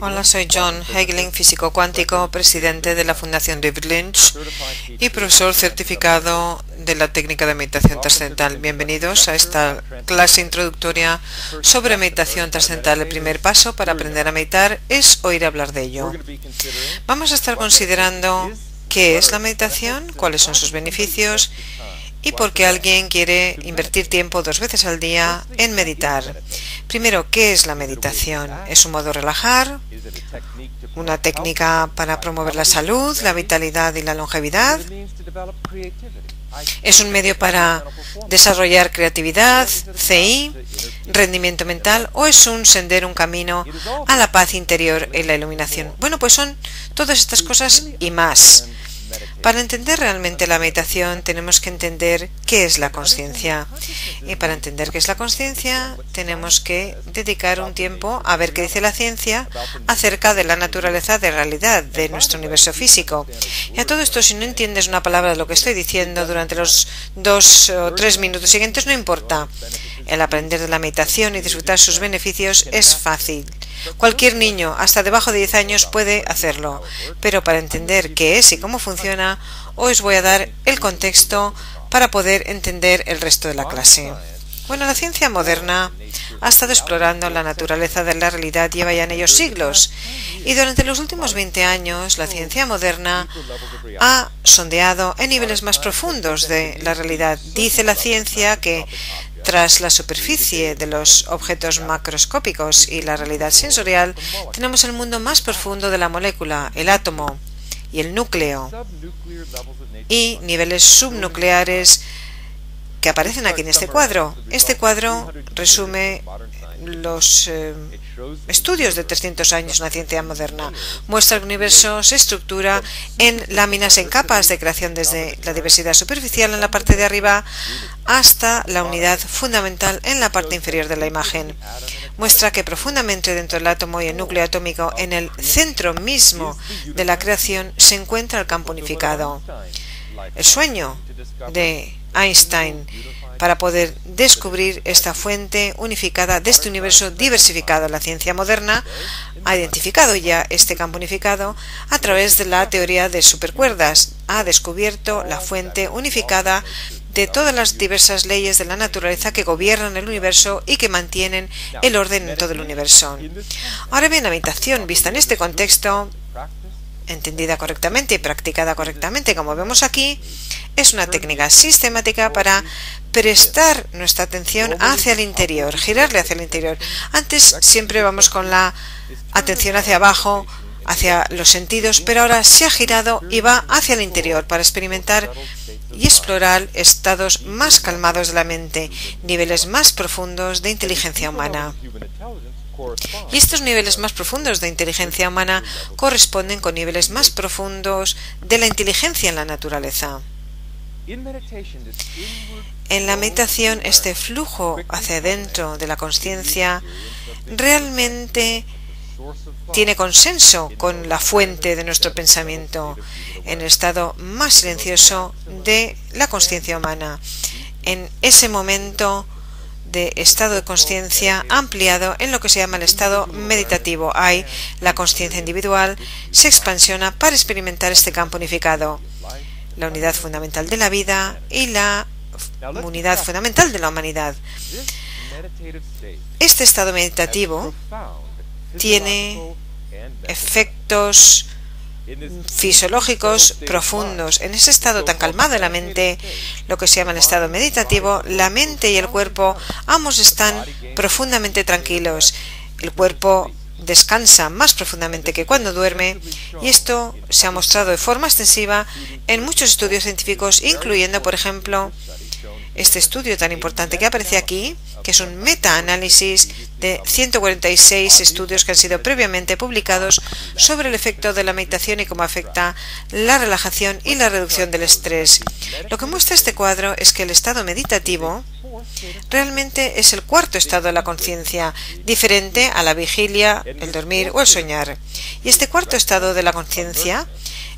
Hola, soy John Hagelin, físico cuántico, presidente de la Fundación David Lynch y profesor certificado de la técnica de meditación trascendental. Bienvenidos a esta clase introductoria sobre meditación trascendental. El primer paso para aprender a meditar es oír hablar de ello. Vamos a estar considerando qué es la meditación, cuáles son sus beneficios y por qué alguien quiere invertir tiempo 2 veces al día en meditar. Primero, ¿qué es la meditación? ¿Es un modo de relajar? ¿Una técnica para promover la salud, la vitalidad y la longevidad? ¿Es un medio para desarrollar creatividad, CI, rendimiento mental? ¿O es un sendero, un camino a la paz interior y la iluminación? Bueno, pues son todas estas cosas y más. Para entender realmente la meditación tenemos que entender qué es la consciencia. Y para entender qué es la consciencia tenemos que dedicar un tiempo a ver qué dice la ciencia acerca de la naturaleza de realidad de nuestro universo físico. Y a todo esto, si no entiendes una palabra de lo que estoy diciendo durante los 2 o 3 minutos siguientes, no importa. El aprender de la meditación y disfrutar sus beneficios es fácil. Cualquier niño, hasta debajo de 10 años, puede hacerlo, pero para entender qué es y cómo funciona, os voy a dar el contexto para poder entender el resto de la clase. Bueno, la ciencia moderna ha estado explorando la naturaleza de la realidad, lleva ya en ellos siglos, y durante los últimos 20 años la ciencia moderna ha sondeado en niveles más profundos de la realidad. Dice la ciencia que tras la superficie de los objetos macroscópicos y la realidad sensorial, tenemos el mundo más profundo de la molécula, el átomo y el núcleo, y niveles subnucleares que aparecen aquí en este cuadro. Este cuadro resume los estudios de 300 años en la ciencia moderna. Muestra que el universo se estructura en láminas, en capas de creación, desde la diversidad superficial en la parte de arriba hasta la unidad fundamental en la parte inferior de la imagen. Muestra que profundamente dentro del átomo y el núcleo atómico, en el centro mismo de la creación, se encuentra el campo unificado. El sueño de Einstein para poder descubrir esta fuente unificada de este universo diversificado. La ciencia moderna ha identificado ya este campo unificado a través de la teoría de supercuerdas. Ha descubierto la fuente unificada de todas las diversas leyes de la naturaleza que gobiernan el universo y que mantienen el orden en todo el universo. Ahora bien, la meditación, vista en este contexto, entendida correctamente y practicada correctamente, como vemos aquí, es una técnica sistemática para prestar nuestra atención hacia el interior, girarle hacia el interior. Antes siempre vamos con la atención hacia abajo, hacia los sentidos, pero ahora se ha girado y va hacia el interior para experimentar y explorar estados más calmados de la mente, niveles más profundos de inteligencia humana. Y estos niveles más profundos de inteligencia humana corresponden con niveles más profundos de la inteligencia en la naturaleza. En la meditación, este flujo hacia adentro de la consciencia realmente tiene consenso con la fuente de nuestro pensamiento, en el estado más silencioso de la consciencia humana. En ese momento de estado de consciencia ampliado en lo que se llama el estado meditativo, hay la consciencia individual se expansiona para experimentar este campo unificado, la unidad fundamental de la vida y la unidad fundamental de la humanidad. Este estado meditativo tiene efectos fisiológicos profundos. En ese estado tan calmado de la mente, lo que se llama el estado meditativo, la mente y el cuerpo ambos están profundamente tranquilos. El cuerpo descansa más profundamente que cuando duerme, y esto se ha mostrado de forma extensiva en muchos estudios científicos, incluyendo, por ejemplo, este estudio tan importante que aparece aquí, que es un metaanálisis de 146 estudios que han sido previamente publicados sobre el efecto de la meditación y cómo afecta la relajación y la reducción del estrés. Lo que muestra este cuadro es que el estado meditativo realmente es el cuarto estado de la conciencia, diferente a la vigilia, el dormir o el soñar. Y este cuarto estado de la conciencia,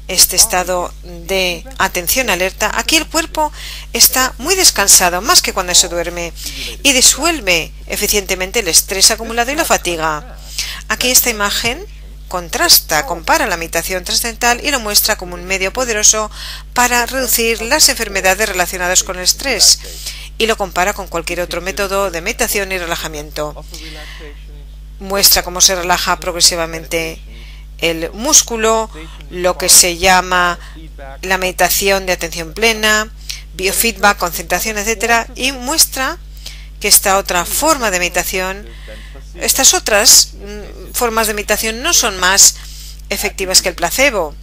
este estado de atención alerta, aquí el cuerpo está muy descansado, más que cuando se duerme, y disuelve eficientemente el estrés acumulado y la fatiga. Aquí esta imagen compara la meditación trascendental y lo muestra como un medio poderoso para reducir las enfermedades relacionadas con el estrés, y lo compara con cualquier otro método de meditación y relajamiento. Muestra cómo se relaja progresivamente el músculo, lo que se llama la meditación de atención plena, biofeedback, concentración, etc. Y muestra que esta otra forma de meditación, estas otras formas de meditación no son más efectivas que el placebo.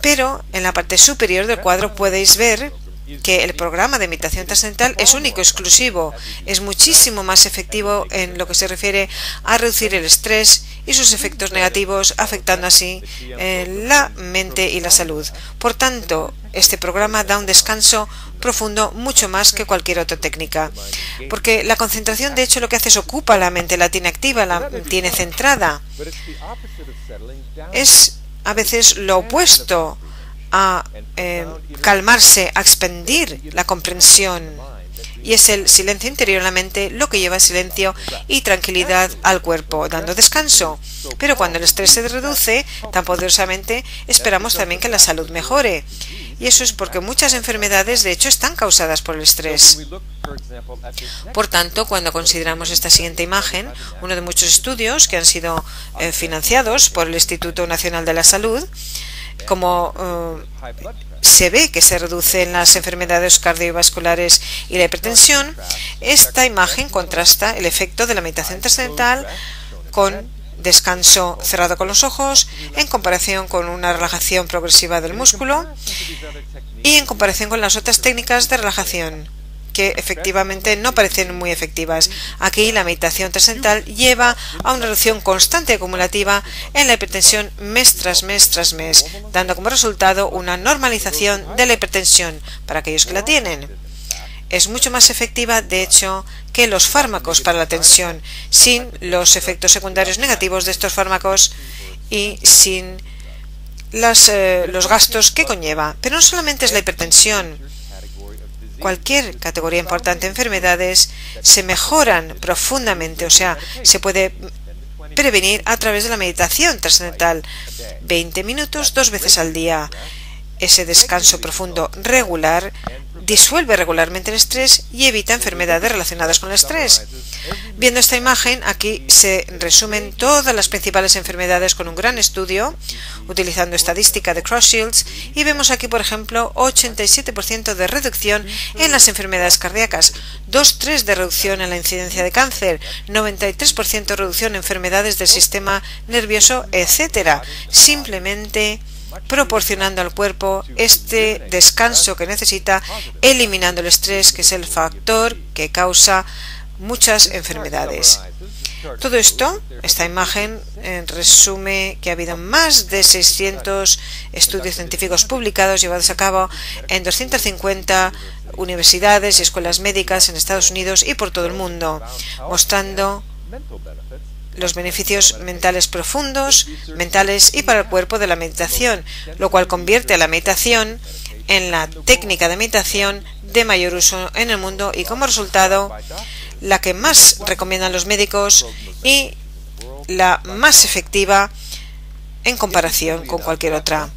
Pero en la parte superior del cuadro podéis ver que el programa de meditación trascendental es único, exclusivo, es muchísimo más efectivo en lo que se refiere a reducir el estrés y sus efectos negativos, afectando así la mente y la salud. Por tanto, este programa da un descanso profundo mucho más que cualquier otra técnica, porque la concentración de hecho lo que hace es ocupa la mente, la tiene activa, la tiene centrada. Es a veces lo opuesto a calmarse, a expandir la comprensión, y es el silencio interior en la mente lo que lleva silencio y tranquilidad al cuerpo, dando descanso. Pero cuando el estrés se reduce tan poderosamente, esperamos también que la salud mejore, y eso es porque muchas enfermedades de hecho están causadas por el estrés. Por tanto, cuando consideramos esta siguiente imagen, uno de muchos estudios que han sido financiados por el Instituto Nacional de la Salud, como se ve que se reducen las enfermedades cardiovasculares y la hipertensión, esta imagen contrasta el efecto de la meditación trascendental con descanso cerrado con los ojos, en comparación con una relajación progresiva del músculo y en comparación con las otras técnicas de relajación, que efectivamente no parecen muy efectivas. Aquí la meditación trascendental lleva a una reducción constante y acumulativa en la hipertensión mes tras mes tras mes, dando como resultado una normalización de la hipertensión para aquellos que la tienen. Es mucho más efectiva, de hecho, que los fármacos para la tensión, sin los efectos secundarios negativos de estos fármacos y sin los gastos que conlleva. Pero no solamente es la hipertensión. Cualquier categoría importante de enfermedades se mejoran profundamente, o sea, se puede prevenir a través de la meditación trascendental. 20 minutos 2 veces al día. Ese descanso profundo regular disuelve regularmente el estrés y evita enfermedades relacionadas con el estrés. Viendo esta imagen, aquí se resumen todas las principales enfermedades con un gran estudio, utilizando estadística de Cross-Shields, y vemos aquí, por ejemplo, 87% de reducción en las enfermedades cardíacas, 2,3% de reducción en la incidencia de cáncer, 93% de reducción en enfermedades del sistema nervioso, etc. Simplemente proporcionando al cuerpo este descanso que necesita, eliminando el estrés, que es el factor que causa muchas enfermedades. Todo esto, esta imagen resume que ha habido más de 600 estudios científicos publicados llevados a cabo en 250 universidades y escuelas médicas en Estados Unidos y por todo el mundo, mostrando los beneficios mentales profundos, mentales y para el cuerpo de la meditación, lo cual convierte a la meditación en la técnica de meditación de mayor uso en el mundo y como resultado la que más recomiendan los médicos y la más efectiva en comparación con cualquier otra.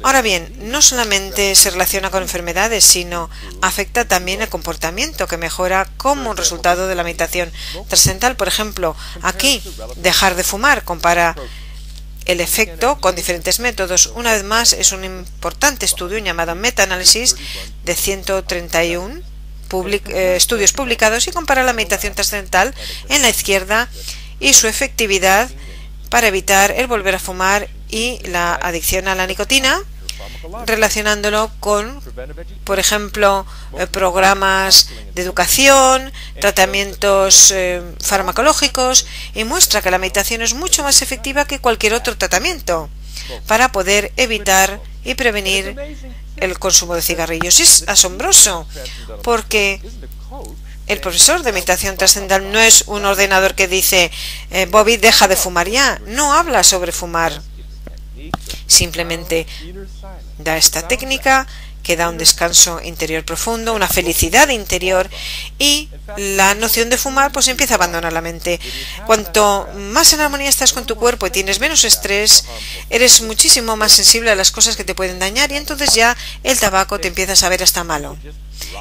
Ahora bien, no solamente se relaciona con enfermedades, sino afecta también el comportamiento, que mejora como un resultado de la meditación trascendental. Por ejemplo, aquí, dejar de fumar compara el efecto con diferentes métodos. Una vez más, es un importante estudio llamado meta-análisis de 131 estudios publicados y compara la meditación trascendental en la izquierda y su efectividad para evitar el volver a fumar y la adicción a la nicotina, relacionándolo con, por ejemplo, programas de educación, tratamientos farmacológicos, y muestra que la meditación es mucho más efectiva que cualquier otro tratamiento para poder evitar y prevenir el consumo de cigarrillos. Es asombroso porque el profesor de meditación trascendental no es un ordenador que dice Bobby, deja de fumar ya. No habla sobre fumar. Simplemente da esta técnica que da un descanso interior profundo, una felicidad interior, y la noción de fumar pues empieza a abandonar la mente. Cuanto más en armonía estás con tu cuerpo y tienes menos estrés, eres muchísimo más sensible a las cosas que te pueden dañar, y entonces ya el tabaco te empieza a saber hasta malo.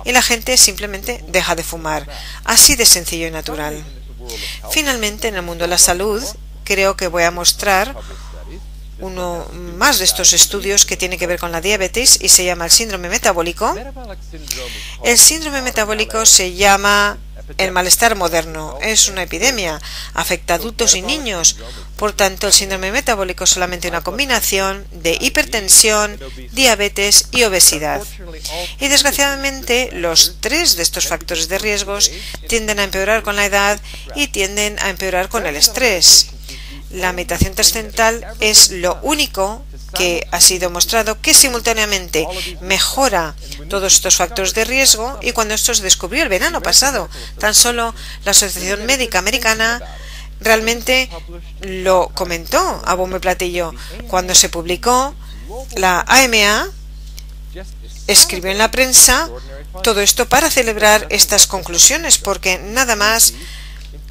Y la gente simplemente deja de fumar. Así de sencillo y natural. Finalmente, en el mundo de la salud, creo que voy a mostrar uno más de estos estudios que tiene que ver con la diabetes y se llama el síndrome metabólico. El síndrome metabólico se llama el malestar moderno. Es una epidemia, afecta a adultos y niños. Por tanto, el síndrome metabólico es solamente una combinación de hipertensión, diabetes y obesidad. Y desgraciadamente, los tres de estos factores de riesgos tienden a empeorar con la edad y tienden a empeorar con el estrés. La meditación trascendental es lo único que ha sido mostrado que simultáneamente mejora todos estos factores de riesgo, y cuando esto se descubrió el verano pasado, tan solo la Asociación Médica Americana realmente lo comentó a bombo y platillo. Cuando se publicó, la AMA escribió en la prensa todo esto para celebrar estas conclusiones, porque nada más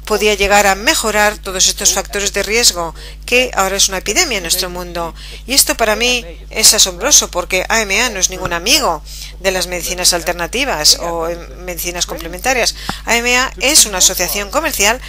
podía llegar a mejorar todos estos factores de riesgo, que ahora es una epidemia en nuestro mundo. Y esto para mí es asombroso, porque AMA no es ningún amigo de las medicinas alternativas o medicinas complementarias. AMA es una asociación comercial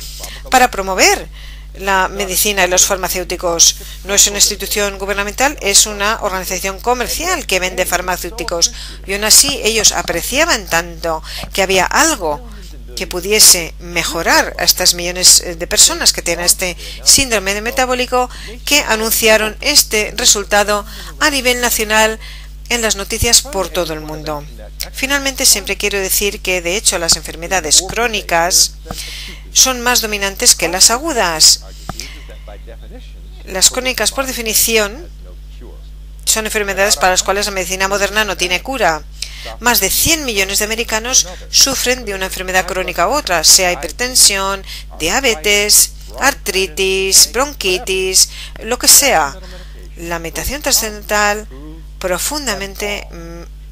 para promover la medicina y los farmacéuticos. No es una institución gubernamental, es una organización comercial que vende farmacéuticos. Y aún así ellos apreciaban tanto que había algo que pudiese mejorar a estas millones de personas que tienen este síndrome metabólico, que anunciaron este resultado a nivel nacional en las noticias por todo el mundo. Finalmente, siempre quiero decir que de hecho las enfermedades crónicas son más dominantes que las agudas. Las crónicas, por definición, son enfermedades para las cuales la medicina moderna no tiene cura. Más de 100 millones de americanos sufren de una enfermedad crónica u otra, sea hipertensión, diabetes, artritis, bronquitis, lo que sea. La meditación trascendental profundamente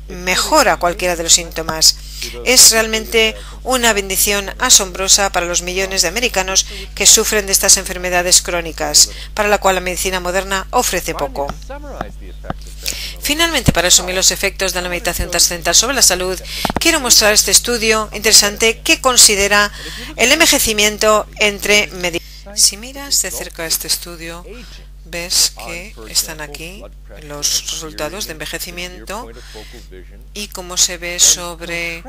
mejora cualquiera de los síntomas. Es realmente una bendición asombrosa para los millones de americanos que sufren de estas enfermedades crónicas, para la cual la medicina moderna ofrece poco. Finalmente, para resumir los efectos de la meditación trascendental sobre la salud, quiero mostrar este estudio interesante que considera el envejecimiento entre medicina. Si miras de cerca este estudio, ves que están aquí los resultados de envejecimiento y cómo se ve sobre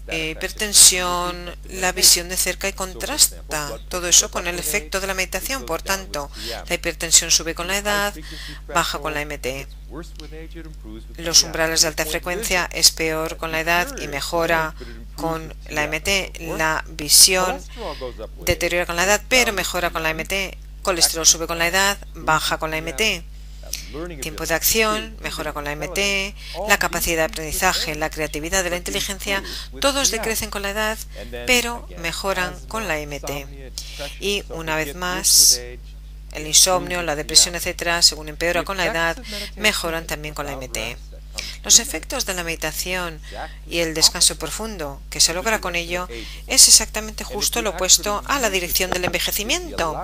hipertensión, la visión de cerca, y contrasta todo eso con el efecto de la meditación. Por tanto, la hipertensión sube con la edad, baja con la MT. Los umbrales de alta frecuencia es peor con la edad y mejora con la MT. La visión deteriora con la edad, pero mejora con la MT. Colesterol sube con la edad, baja con la MT. Tiempo de acción mejora con la MT, la capacidad de aprendizaje, la creatividad de la inteligencia, todos decrecen con la edad, pero mejoran con la MT. Y una vez más, el insomnio, la depresión, etcétera, según empeora con la edad, mejoran también con la MT. Los efectos de la meditación y el descanso profundo que se logra con ello es exactamente justo lo opuesto a la dirección del envejecimiento.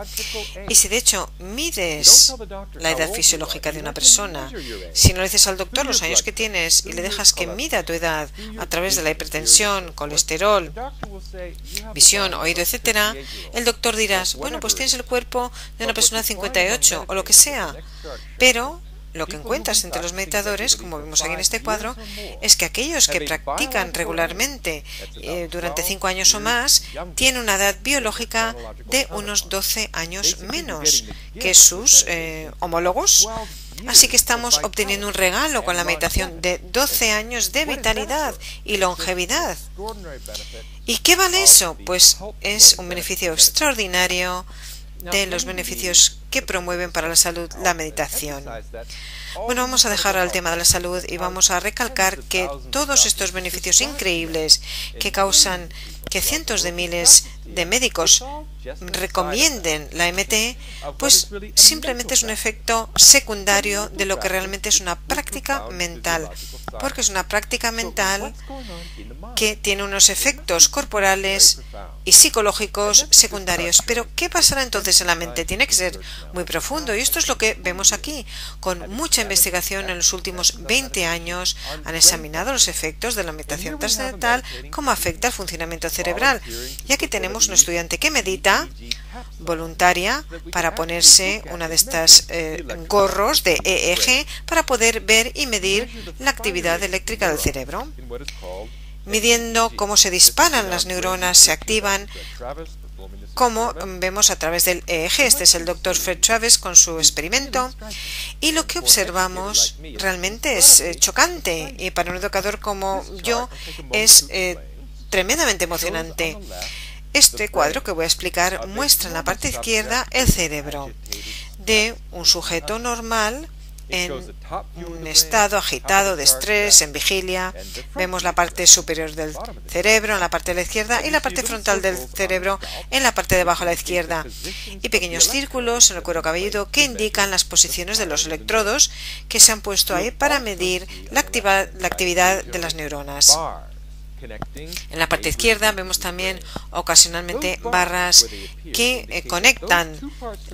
Y si de hecho mides la edad fisiológica de una persona, si no le dices al doctor los años que tienes y le dejas que mida tu edad a través de la hipertensión, colesterol, visión, oído, etcétera, el doctor dirá, bueno, pues tienes el cuerpo de una persona de 58 o lo que sea, pero lo que encuentras entre los meditadores, como vemos aquí en este cuadro, es que aquellos que practican regularmente durante 5 años o más tienen una edad biológica de unos 12 años menos que sus homólogos. Así que estamos obteniendo un regalo con la meditación de 12 años de vitalidad y longevidad. ¿Y qué vale eso? Pues es un beneficio extraordinario de los beneficios que promueven para la salud la meditación. Bueno, vamos a dejar al tema de la salud y vamos a recalcar que todos estos beneficios increíbles que causan que cientos de miles de médicos recomienden la MT, pues simplemente es un efecto secundario de lo que realmente es una práctica mental, porque es una práctica mental que tiene unos efectos corporales y psicológicos secundarios. Pero ¿qué pasará entonces en la mente? Tiene que ser muy profundo, y esto es lo que vemos aquí. Con mucha investigación en los últimos 20 años han examinado los efectos de la meditación trascendental, cómo afecta el funcionamiento cerebral. Y aquí tenemos un estudiante que medita voluntaria para ponerse una de estas gorros de EEG para poder ver y medir la actividad eléctrica del cerebro, midiendo cómo se disparan las neuronas, se activan, como vemos a través del EEG. Este es el Dr. Fred Travis con su experimento, y lo que observamos realmente es chocante, y para un educador como yo es tremendamente emocionante. Este cuadro que voy a explicar muestra en la parte izquierda el cerebro de un sujeto normal en un estado agitado de estrés, en vigilia. Vemos la parte superior del cerebro en la parte de la izquierda y la parte frontal del cerebro en la parte de abajo a la izquierda, y pequeños círculos en el cuero cabelludo que indican las posiciones de los electrodos que se han puesto ahí para medir la actividad de las neuronas. En la parte izquierda vemos también ocasionalmente barras que conectan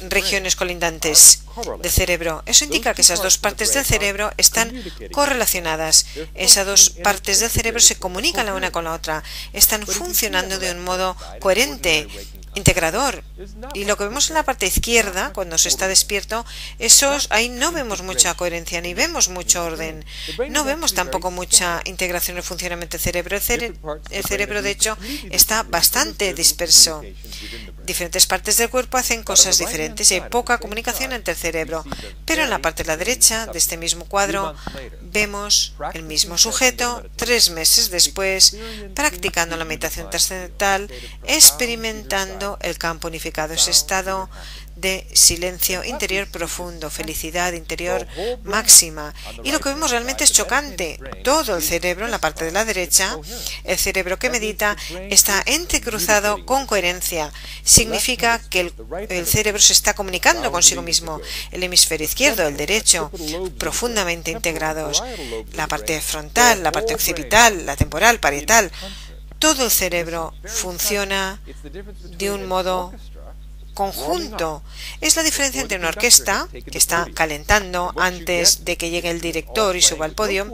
regiones colindantes del cerebro. Eso indica que esas dos partes del cerebro están correlacionadas. Esas dos partes del cerebro se comunican la una con la otra, están funcionando de un modo coherente, integrador. Y lo que vemos en la parte izquierda, cuando se está despierto, ahí no vemos mucha coherencia, ni vemos mucho orden, no vemos tampoco mucha integración en el funcionamiento del cerebro. El cerebro, de hecho, está bastante disperso. Diferentes partes del cuerpo hacen cosas diferentes y hay poca comunicación entre el cerebro. Pero en la parte de la derecha de este mismo cuadro vemos el mismo sujeto 3 meses después practicando la meditación trascendental, experimentando el campo unificado, ese estado de silencio interior profundo, felicidad interior máxima. Y lo que vemos realmente es chocante. Todo el cerebro en la parte de la derecha, el cerebro que medita, está entrecruzado con coherencia. Significa que el cerebro se está comunicando consigo mismo. El hemisferio izquierdo, el derecho, profundamente integrados. La parte frontal, la parte occipital, la temporal, parietal. Todo el cerebro funciona de un modo conjunto. Es la diferencia entre una orquesta que está calentando antes de que llegue el director y suba al podio,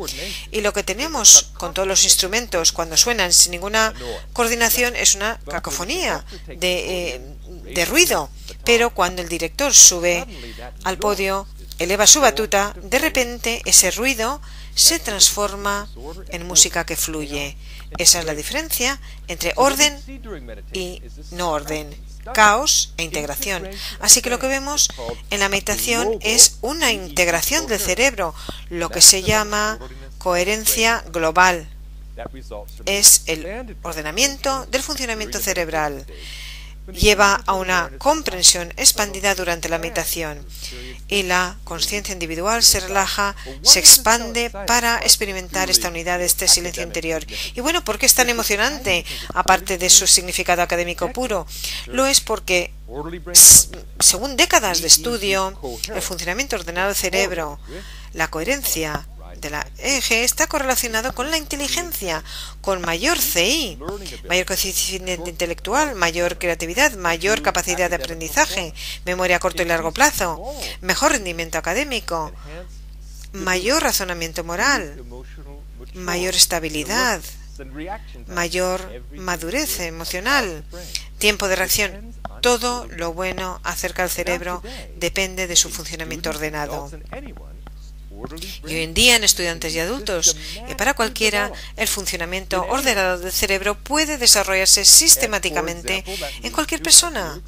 y lo que tenemos con todos los instrumentos cuando suenan sin ninguna coordinación es una cacofonía de ruido. Pero cuando el director sube al podio, eleva su batuta, de repente ese ruido se transforma en música que fluye. Esa es la diferencia entre orden y no orden, caos e integración. Así que lo que vemos en la meditación es una integración del cerebro, lo que se llama coherencia global. Es el ordenamiento del funcionamiento cerebral. Lleva a una comprensión expandida durante la meditación, y la conciencia individual se relaja, se expande para experimentar esta unidad, este silencio interior. Y bueno, ¿por qué es tan emocionante? Aparte de su significado académico puro, lo es porque, según décadas de estudio, el funcionamiento ordenado del cerebro, la coherencia de la EEG está correlacionado con la inteligencia, con mayor CI, mayor coeficiente intelectual, mayor creatividad, mayor capacidad de aprendizaje, memoria a corto y largo plazo, mejor rendimiento académico, mayor razonamiento moral, mayor estabilidad, mayor madurez emocional, tiempo de reacción. Todo lo bueno acerca del cerebro depende de su funcionamiento ordenado. Y hoy en día en estudiantes y adultos, y para cualquiera, el funcionamiento ordenado del cerebro puede desarrollarse sistemáticamente en cualquier persona.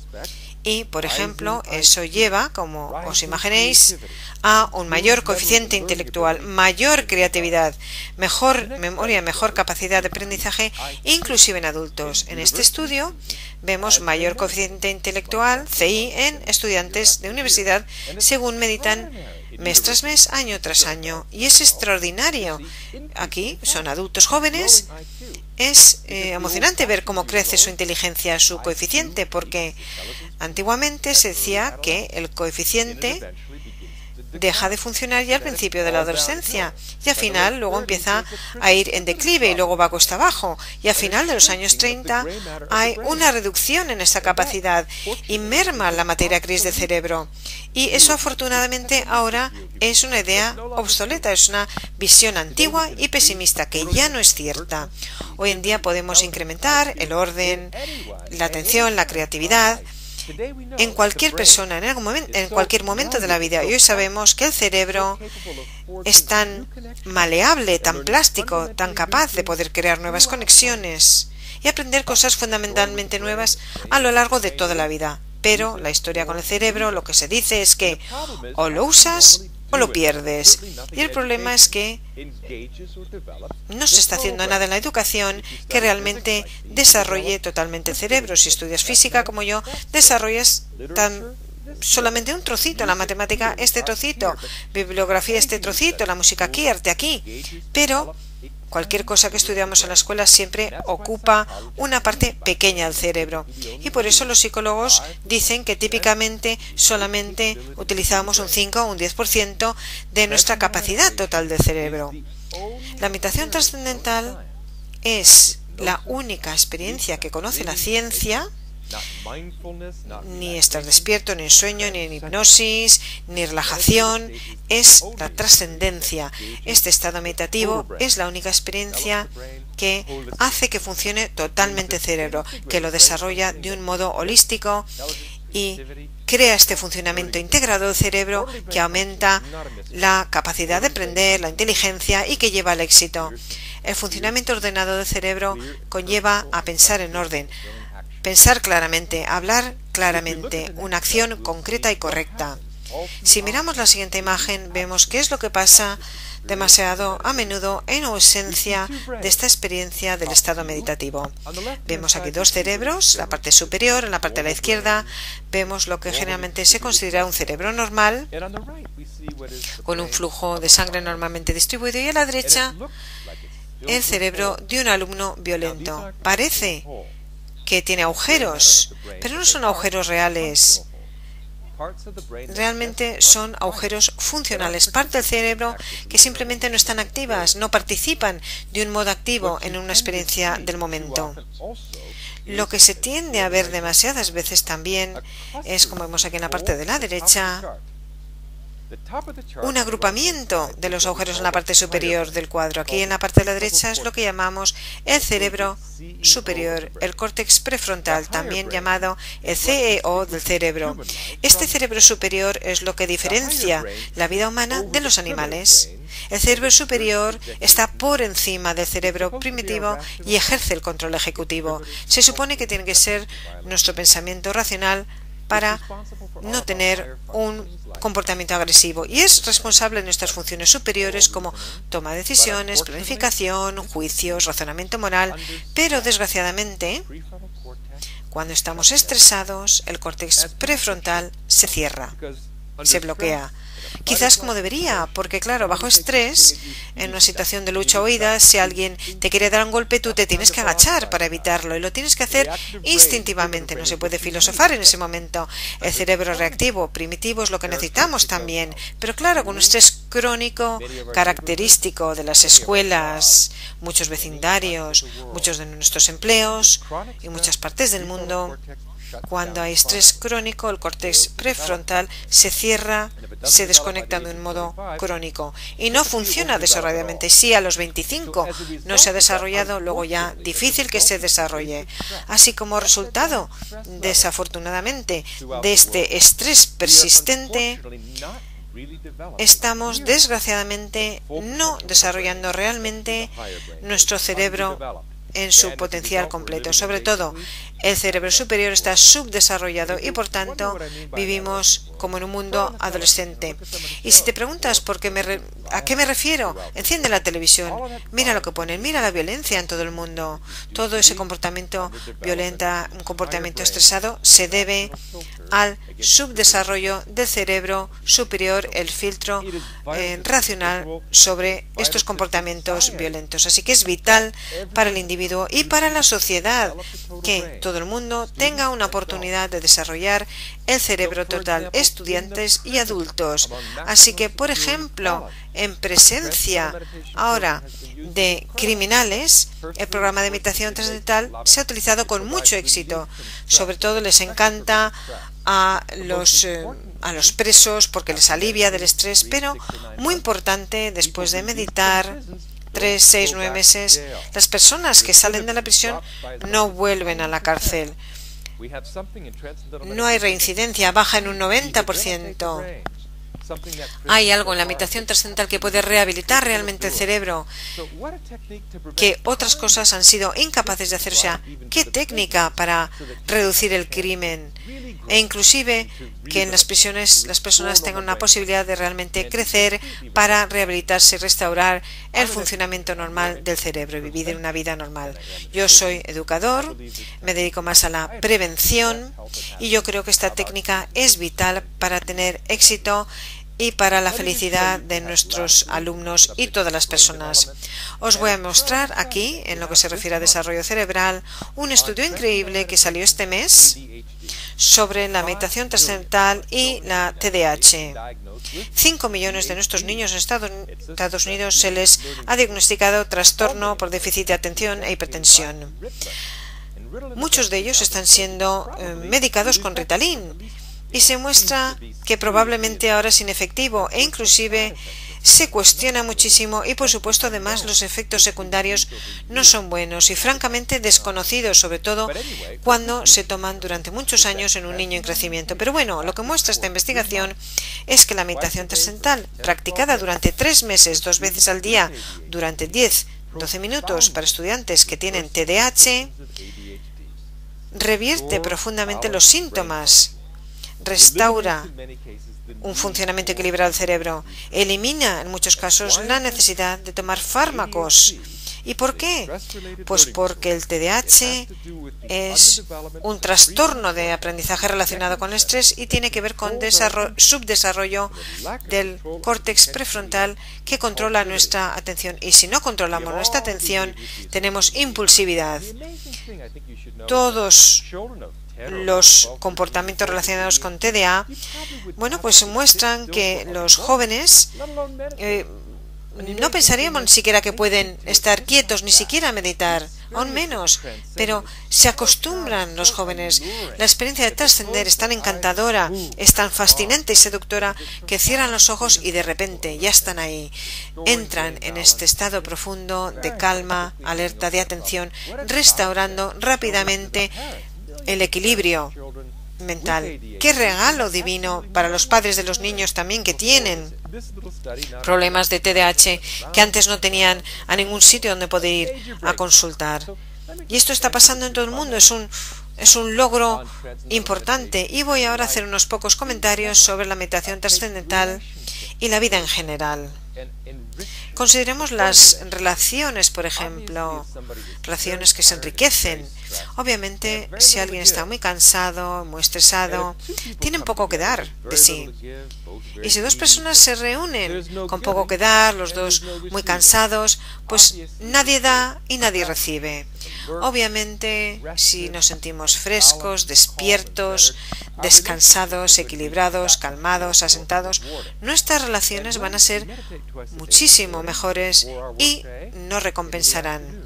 Y, por ejemplo, eso lleva, como os imaginéis, a un mayor coeficiente intelectual, mayor creatividad, mejor memoria, mejor capacidad de aprendizaje, inclusive en adultos. En este estudio vemos mayor coeficiente intelectual, CI, en estudiantes de universidad, según meditan mes tras mes, año tras año. Y es extraordinario. Aquí son adultos jóvenes. Es emocionante ver cómo crece su inteligencia, su coeficiente, porque antiguamente se decía que el coeficiente deja de funcionar ya al principio de la adolescencia y al final luego empieza a ir en declive y luego va cuesta abajo, y al final de los años 30 hay una reducción en esta capacidad y merma la materia gris del cerebro, y eso afortunadamente ahora es una idea obsoleta, es una visión antigua y pesimista que ya no es cierta. Hoy en día podemos incrementar el orden, la atención, la creatividad en cualquier persona, en cualquier momento de la vida. Y hoy sabemos que el cerebro es tan maleable, tan plástico, tan capaz de poder crear nuevas conexiones y aprender cosas fundamentalmente nuevas a lo largo de toda la vida. Pero la historia con el cerebro, lo que se dice es que o lo usas o lo pierdes. Y el problema es que no se está haciendo nada en la educación que realmente desarrolle totalmente el cerebro. Si estudias física como yo, desarrollas solamente un trocito, la matemática este trocito, bibliografía este trocito, la música aquí, arte aquí. Pero cualquier cosa que estudiamos en la escuela siempre ocupa una parte pequeña del cerebro. Y por eso los psicólogos dicen que típicamente solamente utilizamos un 5 o un 10% de nuestra capacidad total del cerebro. La meditación trascendental es la única experiencia que conoce la ciencia. Ni estar despierto, ni en sueño, ni en hipnosis, ni relajación. Es la trascendencia. Este estado meditativo es la única experiencia que hace que funcione totalmente el cerebro, que lo desarrolla de un modo holístico y crea este funcionamiento integrado del cerebro que aumenta la capacidad de aprender, la inteligencia y que lleva al éxito. El funcionamiento ordenado del cerebro conlleva a pensar en orden, pensar claramente, hablar claramente, una acción concreta y correcta. Si miramos la siguiente imagen, vemos qué es lo que pasa demasiado a menudo en ausencia de esta experiencia del estado meditativo. Vemos aquí dos cerebros, la parte superior, en la parte de la izquierda vemos lo que generalmente se considera un cerebro normal, con un flujo de sangre normalmente distribuido, y a la derecha el cerebro de un alumno violento. Parece que tiene agujeros, pero no son agujeros reales. Realmente son agujeros funcionales, parte del cerebro que simplemente no están activas, no participan de un modo activo en una experiencia del momento. Lo que se tiende a ver demasiadas veces también es, como vemos aquí en la parte de la derecha, un agrupamiento de los agujeros en la parte superior del cuadro. Aquí en la parte de la derecha es lo que llamamos el cerebro superior, el córtex prefrontal, también llamado el CEO del cerebro. Este cerebro superior es lo que diferencia la vida humana de los animales. El cerebro superior está por encima del cerebro primitivo y ejerce el control ejecutivo. Se supone que tiene que ser nuestro pensamiento racional para no tener un comportamiento agresivo, y es responsable de nuestras funciones superiores como toma de decisiones, planificación, juicios, razonamiento moral, pero desgraciadamente cuando estamos estresados el córtex prefrontal se cierra, se bloquea. Quizás como debería, porque claro, bajo estrés, en una situación de lucha o huida, si alguien te quiere dar un golpe, tú te tienes que agachar para evitarlo y lo tienes que hacer instintivamente, no se puede filosofar en ese momento. El cerebro reactivo, primitivo, es lo que necesitamos también, pero claro, con un estrés crónico característico de las escuelas, muchos vecindarios, muchos de nuestros empleos y muchas partes del mundo. Cuando hay estrés crónico, el córtex prefrontal se cierra, se desconecta de un modo crónico y no funciona desarrolladamente. Si a los 25 no se ha desarrollado, luego ya difícil que se desarrolle. Así como resultado, desafortunadamente, de este estrés persistente, estamos desgraciadamente no desarrollando realmente nuestro cerebro en su potencial completo, sobre todo el cerebro superior está subdesarrollado y por tanto vivimos como en un mundo adolescente. Y si te preguntas a qué me refiero, enciende la televisión, mira lo que ponen, mira la violencia en todo el mundo. Todo ese comportamiento violento, un comportamiento estresado, se debe al subdesarrollo del cerebro superior, el filtro racional sobre estos comportamientos violentos. Así que es vital para el individuo y para la sociedad que todo el mundo tenga una oportunidad de desarrollar el cerebro total, estudiantes y adultos. Así que, por ejemplo, en presencia ahora de criminales, el programa de meditación trascendental se ha utilizado con mucho éxito. Sobre todo les encanta a los presos porque les alivia del estrés, pero muy importante, después de meditar 3, 6, 9 meses, las personas que salen de la prisión no vuelven a la cárcel. No hay reincidencia, baja en un 90%. Hay algo en la meditación trascendental que puede rehabilitar realmente el cerebro, que otras cosas han sido incapaces de hacer. O sea, ¿qué técnica para reducir el crimen? E inclusive que en las prisiones las personas tengan una posibilidad de realmente crecer para rehabilitarse y restaurar el funcionamiento normal del cerebro y vivir una vida normal. Yo soy educador, me dedico más a la prevención y yo creo que esta técnica es vital para tener éxito y para la felicidad de nuestros alumnos y todas las personas. Os voy a mostrar aquí, en lo que se refiere a desarrollo cerebral, un estudio increíble que salió este mes sobre la meditación trascendental y la TDAH. 5 millones de nuestros niños en Estados Unidos se les ha diagnosticado trastorno por déficit de atención e hipertensión. Muchos de ellos están siendo medicados con Ritalin y se muestra que probablemente ahora es inefectivo e inclusive se cuestiona muchísimo y por supuesto además los efectos secundarios no son buenos y francamente desconocidos, sobre todo cuando se toman durante muchos años en un niño en crecimiento. Pero bueno, lo que muestra esta investigación es que la meditación trascendental practicada durante 3 meses, 2 veces al día, durante 10-12 minutos para estudiantes que tienen TDAH, revierte profundamente los síntomas, restaura un funcionamiento equilibrado del cerebro, elimina en muchos casos la necesidad de tomar fármacos. ¿Y por qué? Pues porque el TDAH es un trastorno de aprendizaje relacionado con el estrés y tiene que ver con subdesarrollo del córtex prefrontal que controla nuestra atención. Y si no controlamos nuestra atención, tenemos impulsividad. Todos los comportamientos relacionados con TDA, bueno, pues muestran que los jóvenes no pensaríamos ni siquiera que pueden estar quietos, ni siquiera meditar, aún menos, pero se acostumbran los jóvenes. La experiencia de trascender es tan encantadora, es tan fascinante y seductora que cierran los ojos y de repente ya están ahí. Entran en este estado profundo de calma, alerta, de atención, restaurando rápidamente el equilibrio mental. ¡Qué regalo divino para los padres de los niños también que tienen problemas de TDAH que antes no tenían a ningún sitio donde poder ir a consultar! Y esto está pasando en todo el mundo, es un logro importante. Y voy ahora a hacer unos pocos comentarios sobre la meditación trascendental y la vida en general. Consideremos las relaciones, por ejemplo, relaciones que se enriquecen. Obviamente, si alguien está muy cansado, muy estresado, tienen poco que dar de sí. Y si dos personas se reúnen con poco que dar, los dos muy cansados, pues nadie da y nadie recibe. Obviamente, si nos sentimos frescos, despiertos, descansados, equilibrados, calmados, asentados, nuestras relaciones van a ser muchísimo mejores y nos recompensarán.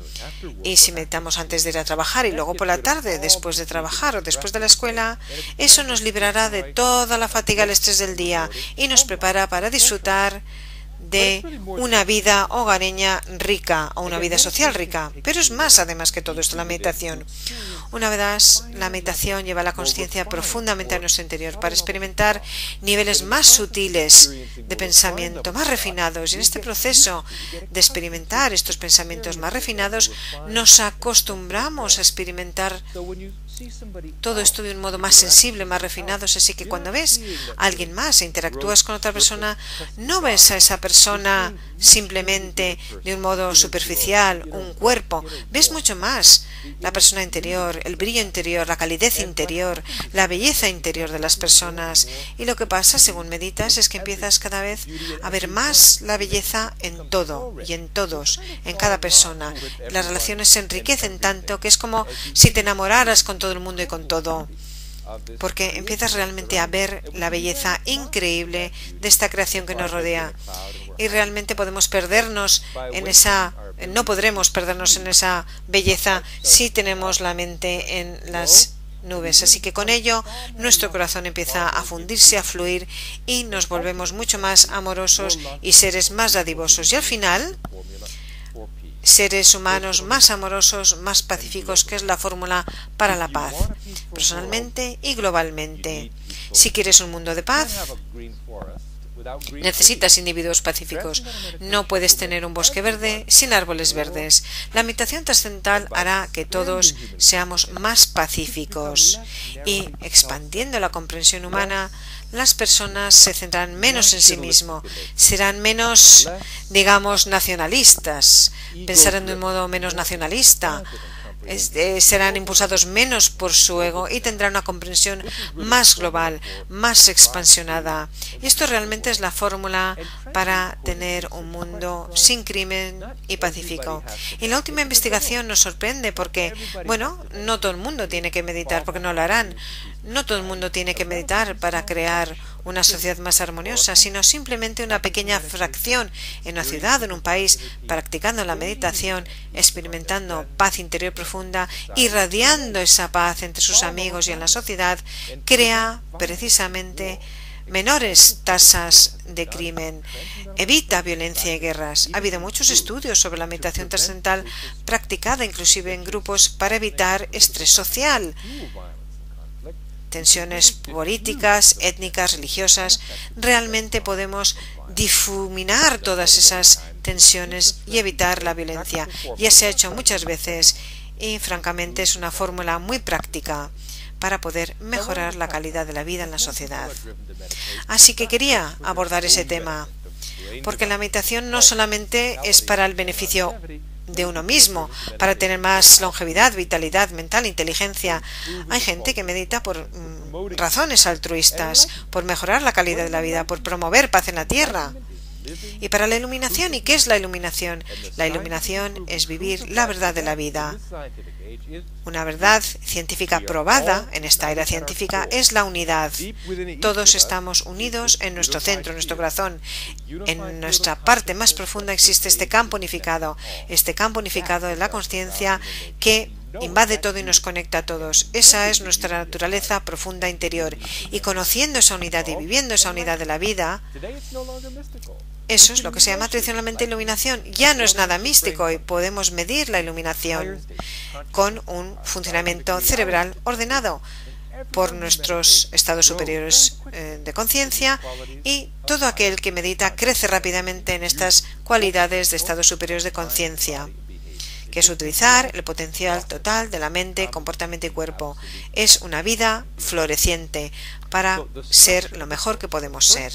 Y si meditamos antes de ir a trabajar y luego por la tarde, después de trabajar o después de la escuela, eso nos librará de toda la fatiga, el estrés del día y nos prepara para disfrutar de una vida hogareña rica o una vida social rica. Pero es más además que todo esto la meditación. Una vez la meditación lleva la conciencia profundamente a nuestro interior para experimentar niveles más sutiles de pensamiento, más refinados. Y en este proceso de experimentar estos pensamientos más refinados nos acostumbramos a experimentar todo esto de un modo más sensible, más refinado. Así que cuando ves a alguien más e interactúas con otra persona, no ves a esa persona simplemente de un modo superficial, un cuerpo. Ves mucho más la persona interior, el brillo interior, la calidez interior, la belleza interior de las personas. Y lo que pasa, según meditas, es que empiezas cada vez a ver más la belleza en todo y en todos, en cada persona. Las relaciones se enriquecen tanto que es como si te enamoraras con todo el mundo y con todo, porque empiezas realmente a ver la belleza increíble de esta creación que nos rodea. Y realmente podemos perdernos en esa, no podremos perdernos en esa belleza si tenemos la mente en las nubes. Así que con ello nuestro corazón empieza a fundirse, a fluir y nos volvemos mucho más amorosos y seres más dadivosos. Y al final, seres humanos más amorosos, más pacíficos, que es la fórmula para la paz, personalmente y globalmente. Si quieres un mundo de paz, necesitas individuos pacíficos. No puedes tener un bosque verde sin árboles verdes. La meditación trascendental hará que todos seamos más pacíficos y, expandiendo la comprensión humana, las personas se centrarán menos en sí mismo, serán menos, digamos, nacionalistas, pensarán de un modo menos nacionalista, serán impulsados menos por su ego y tendrán una comprensión más global, más expansionada. Y esto realmente es la fórmula para tener un mundo sin crimen y pacífico. Y la última investigación nos sorprende porque, bueno, no todo el mundo tiene que meditar porque no lo harán. No todo el mundo tiene que meditar para crear una sociedad más armoniosa, sino simplemente una pequeña fracción en una ciudad o en un país practicando la meditación, experimentando paz interior profunda, irradiando esa paz entre sus amigos y en la sociedad, crea precisamente menores tasas de crimen, evita violencia y guerras. Ha habido muchos estudios sobre la meditación trascendental practicada inclusive en grupos para evitar estrés social, tensiones políticas, étnicas, religiosas. Realmente podemos difuminar todas esas tensiones y evitar la violencia. Ya se ha hecho muchas veces y francamente es una fórmula muy práctica para poder mejorar la calidad de la vida en la sociedad. Así que quería abordar ese tema, porque la meditación no solamente es para el beneficio de uno mismo, para tener más longevidad, vitalidad mental, inteligencia. Hay gente que medita por razones altruistas, por mejorar la calidad de la vida, por promover paz en la tierra. Y para la iluminación, ¿y qué es la iluminación? La iluminación es vivir la verdad de la vida. Una verdad científica probada en esta era científica es la unidad. Todos estamos unidos en nuestro centro, en nuestro corazón. En nuestra parte más profunda existe este campo unificado de la conciencia que invade todo y nos conecta a todos. Esa es nuestra naturaleza profunda interior. Y conociendo esa unidad y viviendo esa unidad de la vida, eso es lo que se llama tradicionalmente iluminación. Ya no es nada místico y podemos medir la iluminación con un funcionamiento cerebral ordenado por nuestros estados superiores de conciencia, y todo aquel que medita crece rápidamente en estas cualidades de estados superiores de conciencia, que es utilizar el potencial total de la mente, comportamiento y cuerpo. Es una vida floreciente para ser lo mejor que podemos ser.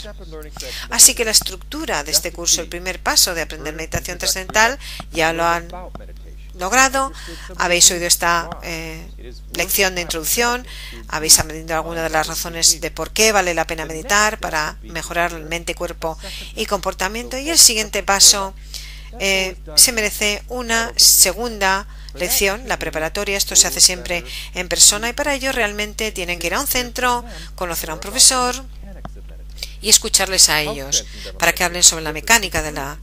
Así que la estructura de este curso, el primer paso de aprender meditación trascendental, ya lo han logrado. Habéis oído esta lección de introducción, habéis aprendido algunas de las razones de por qué vale la pena meditar para mejorar la mente, cuerpo y comportamiento. Y el siguiente paso se merece una segunda lección, la preparatoria. Esto se hace siempre en persona y para ello realmente tienen que ir a un centro, conocer a un profesor y escucharles a ellos para que hablen sobre la mecánica de la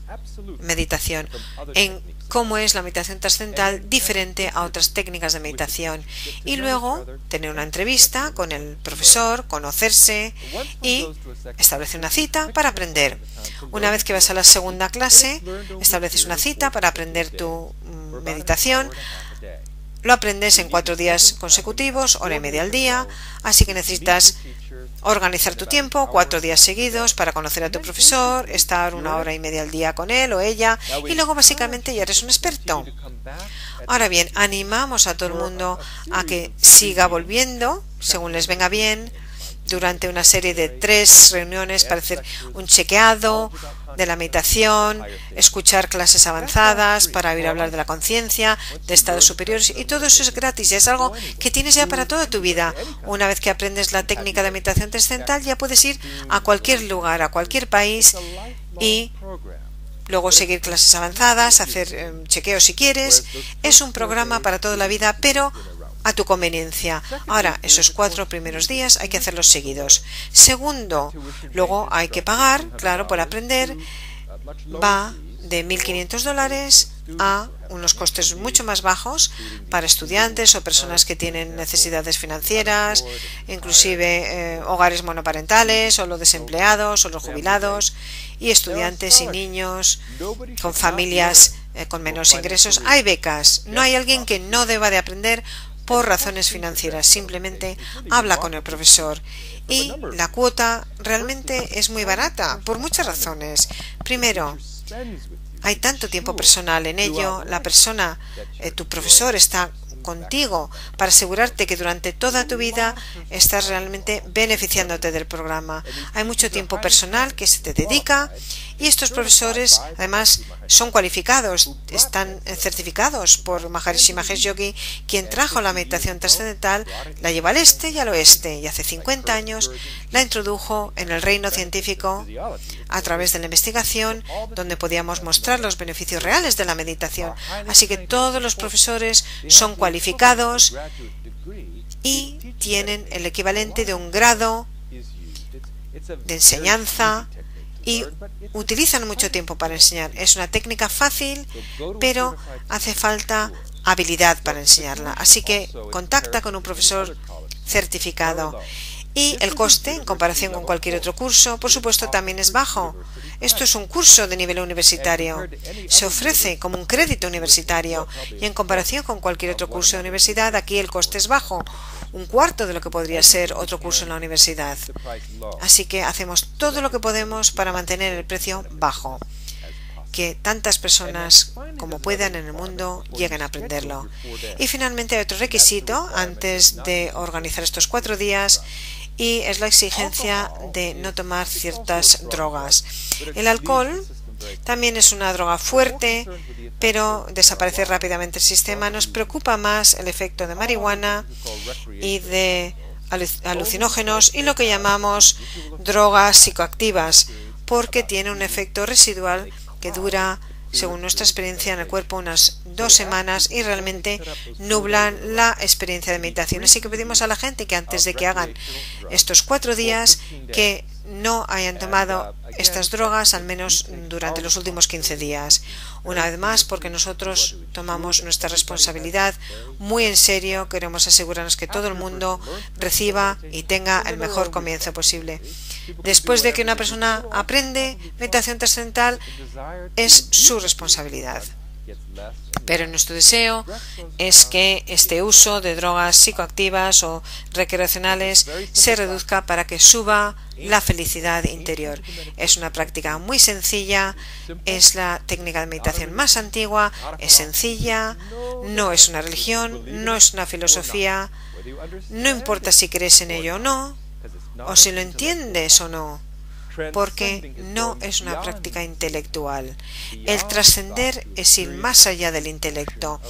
meditación. En cómo es la meditación trascendental diferente a otras técnicas de meditación. Y luego tener una entrevista con el profesor, conocerse y establecer una cita para aprender. Una vez que vas a la segunda clase, estableces una cita para aprender tu meditación. Lo aprendes en 4 días consecutivos, hora y media al día, así que necesitas organizar tu tiempo 4 días seguidos para conocer a tu profesor, estar 1 hora y media al día con él o ella y luego básicamente ya eres un experto. Ahora bien, animamos a todo el mundo a que siga volviendo, según les venga bien, durante una serie de 3 reuniones para hacer un chequeado de la meditación, escuchar clases avanzadas para oír hablar de la conciencia, de estados superiores, y todo eso es gratis, es algo que tienes ya para toda tu vida. Una vez que aprendes la técnica de meditación trascendental ya puedes ir a cualquier lugar, a cualquier país y luego seguir clases avanzadas, hacer chequeos si quieres. Es un programa para toda la vida, pero a tu conveniencia. Ahora, esos 4 primeros días hay que hacerlos seguidos. Segundo, luego hay que pagar, claro, por aprender. Va de $1.500 a unos costes mucho más bajos para estudiantes o personas que tienen necesidades financieras, inclusive hogares monoparentales o los desempleados o los jubilados y estudiantes y niños con familias con menos ingresos. Hay becas. No hay alguien que no deba de aprender por razones financieras, simplemente habla con el profesor. Y la cuota realmente es muy barata, por muchas razones. Primero, hay tanto tiempo personal en ello, la persona, tu profesor está contigo para asegurarte que durante toda tu vida estás realmente beneficiándote del programa. Hay mucho tiempo personal que se te dedica y estos profesores además son cualificados, están certificados por Maharishi Mahesh Yogi, quien trajo la meditación trascendental, la lleva al este y al oeste, y hace 50 años la introdujo en el reino científico a través de la investigación, donde podíamos mostrar los beneficios reales de la meditación. Así que todos los profesores son cualificados y tienen el equivalente de un grado de enseñanza y utilizan mucho tiempo para enseñar. Es una técnica fácil, pero hace falta habilidad para enseñarla. Así que contacta con un profesor certificado. Y el coste, en comparación con cualquier otro curso, por supuesto, también es bajo. Esto es un curso de nivel universitario. Se ofrece como un crédito universitario. Y en comparación con cualquier otro curso de universidad, aquí el coste es bajo. 1/4 de lo que podría ser otro curso en la universidad. Así que hacemos todo lo que podemos para mantener el precio bajo, que tantas personas como puedan en el mundo lleguen a aprenderlo. Y finalmente hay otro requisito antes de organizar estos 4 días, y es la exigencia de no tomar ciertas drogas. El alcohol también es una droga fuerte, pero desaparece rápidamente el sistema. Nos preocupa más el efecto de marihuana y de alucinógenos y lo que llamamos drogas psicoactivas, porque tiene un efecto residual que dura, según nuestra experiencia en el cuerpo, unas 2 semanas y realmente nublan la experiencia de meditación. Así que pedimos a la gente que antes de que hagan estos 4 días que no hayan tomado estas drogas al menos durante los últimos 15 días. Una vez más, porque nosotros tomamos nuestra responsabilidad muy en serio, queremos asegurarnos que todo el mundo reciba y tenga el mejor comienzo posible. Después de que una persona aprende meditación trascendental, es su responsabilidad. Pero nuestro deseo es que este uso de drogas psicoactivas o recreacionales se reduzca para que suba la felicidad interior. Es una práctica muy sencilla, es la técnica de meditación más antigua, es sencilla, no es una religión, no es una filosofía, no importa si crees en ello o no, o si lo entiendes o no, porque no es una práctica intelectual. El trascender es ir más allá del intelecto,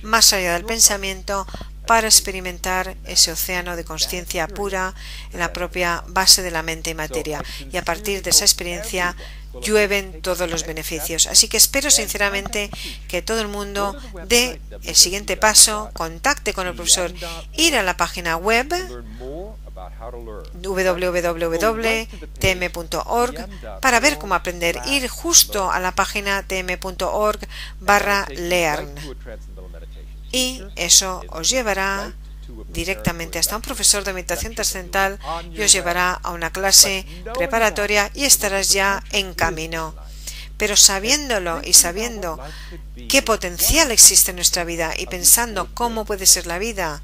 más allá del pensamiento, para experimentar ese océano de conciencia pura en la propia base de la mente y materia. Y a partir de esa experiencia llueven todos los beneficios. Así que espero sinceramente que todo el mundo dé el siguiente paso, contacte con el profesor, ir a la página web www.tm.org para ver cómo aprender. Ir justo a la página tm.org/learn y eso os llevará directamente hasta un profesor de meditación trascendental y os llevará a una clase preparatoria y estarás ya en camino. Pero sabiéndolo y sabiendo qué potencial existe en nuestra vida y pensando cómo puede ser la vida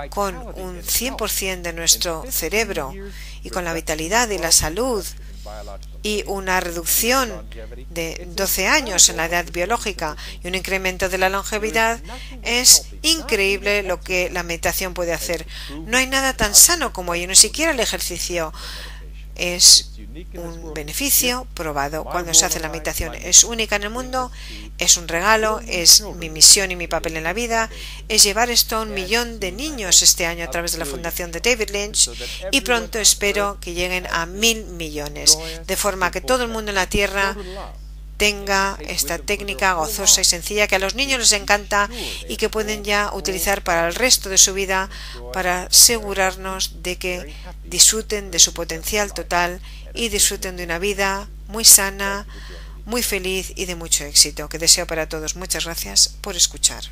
con un 100% de nuestro cerebro y con la vitalidad y la salud y una reducción de 12 años en la edad biológica y un incremento de la longevidad, es increíble lo que la meditación puede hacer. No hay nada tan sano como ello, ni siquiera el ejercicio. Es un beneficio probado cuando se hace la meditación. Es única en el mundo, es un regalo, es mi misión y mi papel en la vida, es llevar esto a 1 millón de niños este año a través de la fundación de David Lynch y pronto espero que lleguen a 1.000 millones, de forma que todo el mundo en la Tierra tenga esta técnica gozosa y sencilla que a los niños les encanta y que pueden ya utilizar para el resto de su vida para asegurarnos de que disfruten de su potencial total y disfruten de una vida muy sana, muy feliz y de mucho éxito, que deseo para todos. Muchas gracias por escuchar.